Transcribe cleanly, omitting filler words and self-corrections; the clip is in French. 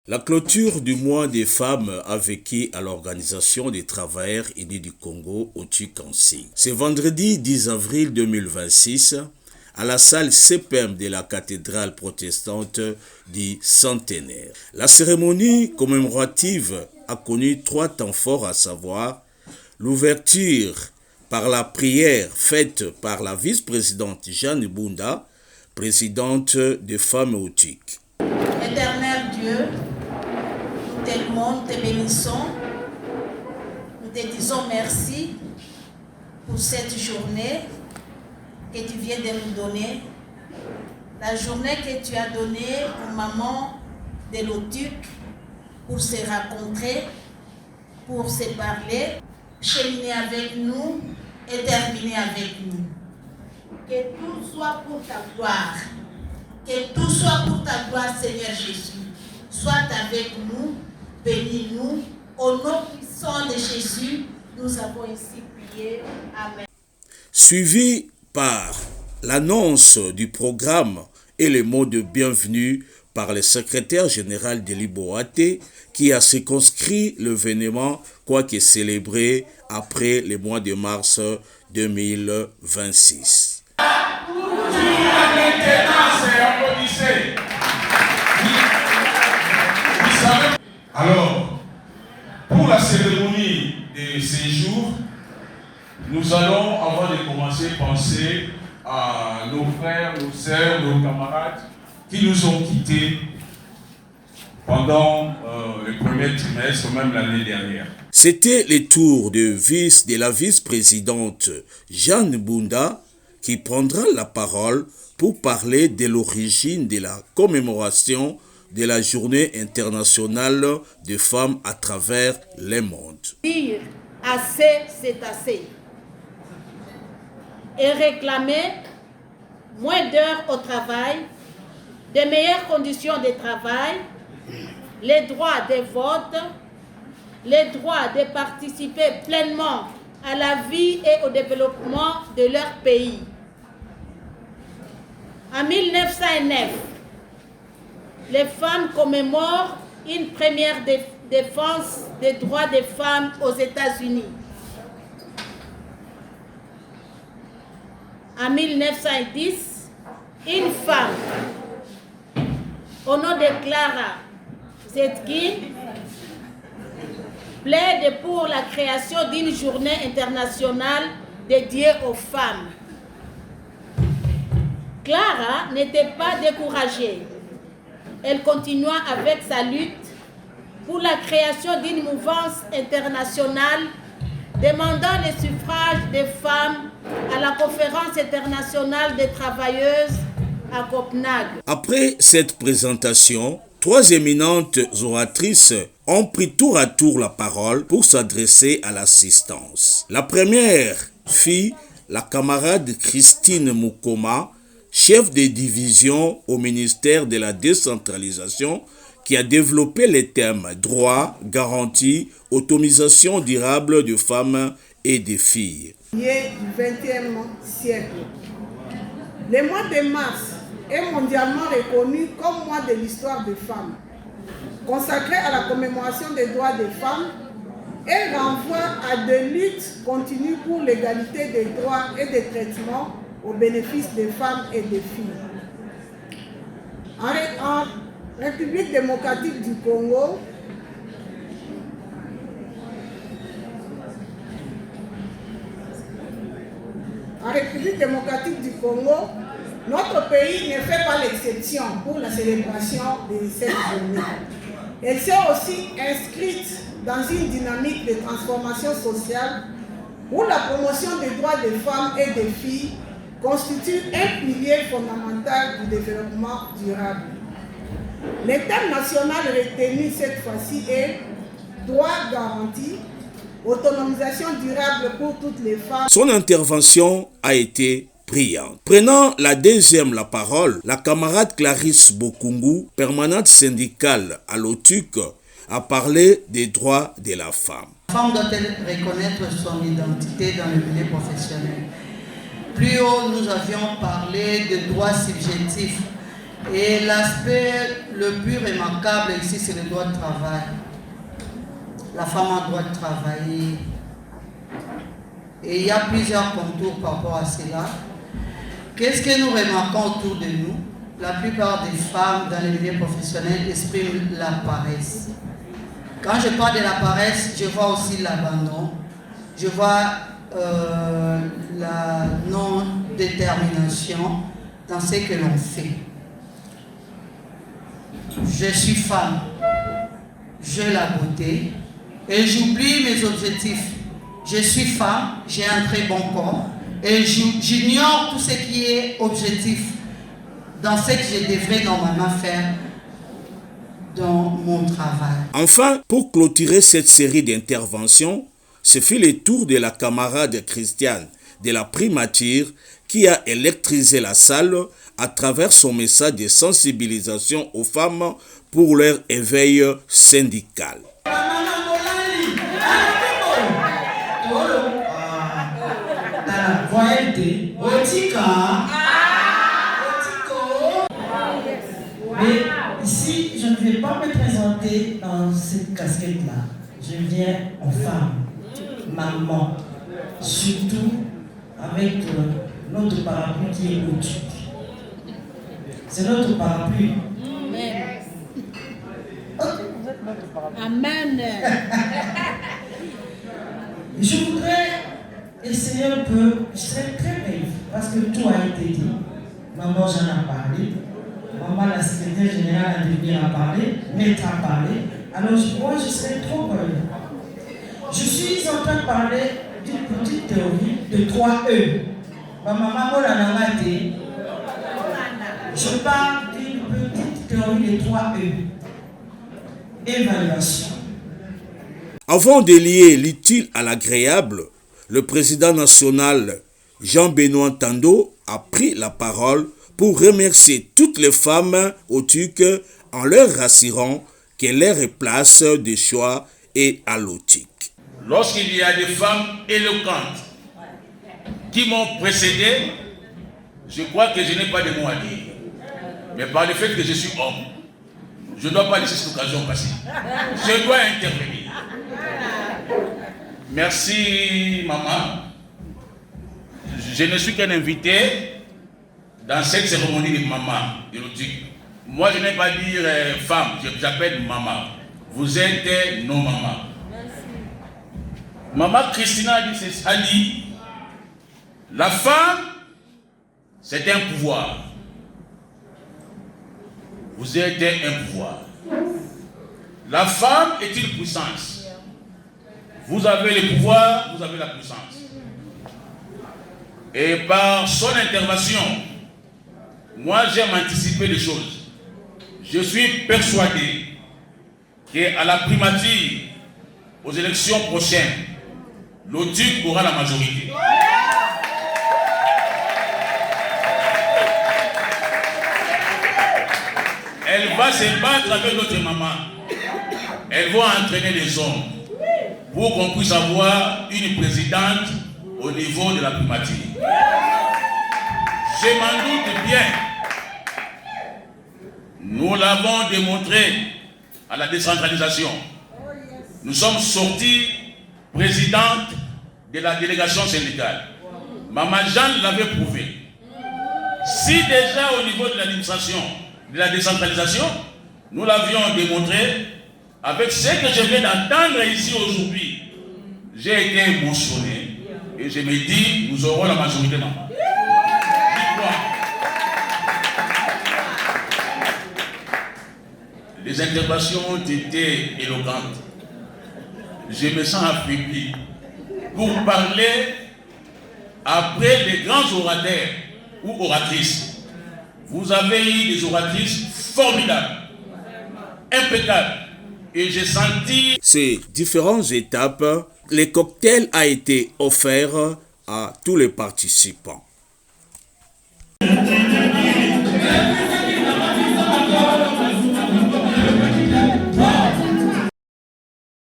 La clôture du mois des femmes a vécu à l'Organisation des travailleurs unis du Congo au Tukansi. Ce vendredi 10 avril 2026, à la salle CPM de la cathédrale protestante du Centenaire. La cérémonie commémorative a connu 3 temps forts, à savoir l'ouverture par la prière faite par la vice-présidente Jeanne Bunda, présidente des femmes au TUC. Éternel Dieu, nous t'aimons, te bénissons, nous te disons merci pour cette journée que tu viens de nous donner, la journée que tu as donnée aux mamans de l'OTUC pour se rencontrer, pour se parler, cheminer avec nous et terminer avec nous. Que tout soit pour ta gloire. Que tout soit pour ta gloire, Seigneur Jésus. Sois avec nous, bénis-nous. Au nom puissant de Jésus, nous avons ici prié. Amen. Suivi par l'annonce du programme et les mots de bienvenue par le secrétaire général de l'Iboate qui a circonscrit l'événement, quoique célébré après le mois de mars 2026. Alors, pour la cérémonie de ces jours, nous allons, avant de commencer, penser à nos frères, nos sœurs, nos camarades qui nous ont quittés pendant le premier trimestre, même l'année dernière. C'était le tour de la vice-présidente Jeanne Bunda qui prendra la parole pour parler de l'origine de la commémoration de la Journée internationale des femmes à travers le monde. Dire assez, c'est assez. Et réclamer moins d'heures au travail, de meilleures conditions de travail, les droits de vote, les droits de participer pleinement à la vie et au développement de leur pays. En 1909, les femmes commémorent une première défense des droits des femmes aux États-Unis. En 1910, une femme, au nom de Clara Zetkin, plaide pour la création d'une journée internationale dédiée aux femmes. Clara n'était pas découragée. Elle continua avec sa lutte pour la création d'une mouvance internationale demandant le suffrage des femmes à la conférence internationale des travailleuses à Copenhague. Après cette présentation, 3 éminentes oratrices ont pris tour à tour la parole pour s'adresser à l'assistance. La première fut la camarade Christine Mukoma, chef de division au ministère de la décentralisation, qui a développé les thèmes droits, garanties, autonomisation durable des femmes et des filles. Du XXe siècle. Le mois de mars est mondialement reconnu comme mois de l'histoire des femmes. Consacré à la commémoration des droits des femmes, elle renvoie à des luttes continues pour l'égalité des droits et des traitements au bénéfice des femmes et des filles. En République démocratique du Congo, notre pays ne fait pas l'exception pour la célébration de cette journée. Elle s'est aussi inscrite dans une dynamique de transformation sociale où la promotion des droits des femmes et des filles constitue un pilier fondamental du développement durable. Le thème national retenu cette fois-ci est « Droits garantis, autonomisation durable pour toutes les femmes ». Son intervention a été brillante. Prenant la parole, la camarade Clarisse Bokungu, permanente syndicale à l'OTUC, a parlé des droits de la femme. La femme doit-elle reconnaître son identité dans le milieu professionnel? Plus haut, nous avions parlé de droits subjectifs. Et l'aspect le plus remarquable ici, c'est le droit de travail. La femme a le droit de travailler. Et il y a plusieurs contours par rapport à cela. Qu'est-ce que nous remarquons autour de nous? La plupart des femmes dans les milieux professionnels expriment la paresse. Quand je parle de la paresse, je vois aussi l'abandon. Je vois la non-détermination dans ce que l'on fait. Je suis femme, j'ai la beauté et j'oublie mes objectifs. Je suis femme, j'ai un très bon corps et j'ignore tout ce qui est objectif dans ce que je devrais normalement faire dans mon travail. Enfin, pour clôturer cette série d'interventions, ce fut le tour de la camarade Christiane de la primature qui a électrisé la salle à travers son message de sensibilisation aux femmes pour leur éveil syndical. Mais ici, je ne vais pas me présenter dans cette casquette-là. Je viens en femme, maman, surtout avec notre parapluie qui est au-dessus. C'est notre parapluie. Amen. Je voudrais essayer un peu, je serai très bref, parce que tout a été dit. Maman, j'en ai parlé. Maman, la secrétaire générale a dû venir à parler, maître a parlé. Alors moi, je serai trop bref. Je suis en train de parler d'une petite théorie de 3 E. Ma maman, je parle d'une petite théorie de 3 E. Évaluation. Avant de lier l'utile à l'agréable, le président national Jean-Benoît Tando a pris la parole pour remercier toutes les femmes au TUC en leur rassurant que leur place de choix est à l'OTIC. Lorsqu'il y a des femmes éloquentes qui m'ont précédé, je crois que je n'ai pas de mots à dire. Mais par le fait que je suis homme, je ne dois pas laisser cette occasion passer. Je dois intervenir. Merci, maman. Je ne suis qu'un invité dans cette cérémonie de maman, de l'OTIC. Moi, je n'ai pas dire femme, j'appelle maman. Vous êtes nos mamans. Maman Christina a dit, la femme, c'est un pouvoir. Vous êtes un pouvoir. La femme est une puissance. Vous avez le pouvoir, vous avez la puissance. Et par son intervention, moi j'aime anticiper les choses. Je suis persuadé qu'à la primature, aux élections prochaines, l'OTIC aura la majorité. Elle va se battre avec notre maman. Elle va entraîner les hommes pour qu'on puisse avoir une présidente au niveau de la primature. Je m'en doute bien. Nous l'avons démontré à la décentralisation. Nous sommes sortis présidente de la délégation syndicale. Maman Jeanne l'avait prouvé. Si déjà au niveau de l'administration, de la décentralisation, nous l'avions démontré, avec ce que je viens d'entendre ici aujourd'hui, j'ai été émotionné et je me dis, nous aurons la majorité, maman. Dites-moi. Les interventions ont été éloquentes. Je me sens affaibli pour parler après les grands orateurs ou oratrices. Vous avez eu des oratrices formidables, impeccables. Et j'ai senti... Ces différentes étapes, le cocktail a été offert à tous les participants.